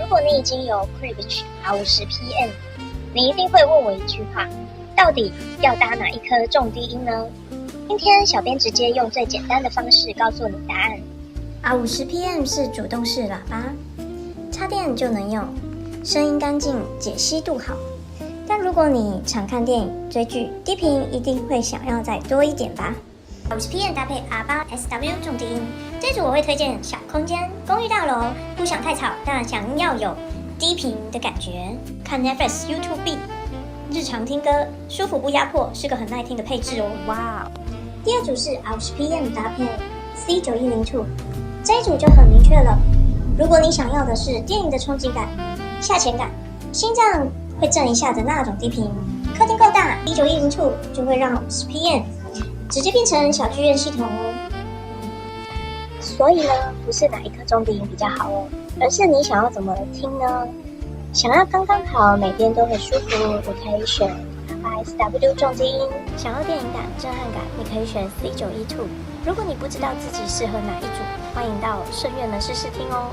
如果你已经有 Cribich R50PM，你一定会问我一句话：到底要搭哪一颗重低音呢？今天小编直接用最简单的方式告诉你答案。R50PM 是主动式喇叭，插电就能用，声音干净，解析度好。但如果你常看电影、追剧，低频一定会想要再多一点吧？R50PM 搭配 R8SW 重低音，这一组我会推荐小空间、公寓大楼，不想太吵，但想要有低频的感觉。看 Netflix、YouTube、日常听歌，舒服不压迫，是个很耐听的配置哦。哇！第二组是 R50PM 搭配 C9102，这一组就很明确了。如果你想要的是电影的冲击感、下潜感，心脏会震一下的那种低频，客厅够大，C9102就会让 50PM 直接变成小剧院系统哦。所以呢，不是哪一颗重低音比较好哦，而是你想要怎么听呢？想要刚刚好，每边都很舒服，你可以选 R8SW 重低音；想要电影感、震撼感，你可以选 C912。如果你不知道自己适合哪一组，欢迎到圣院门试试听哦。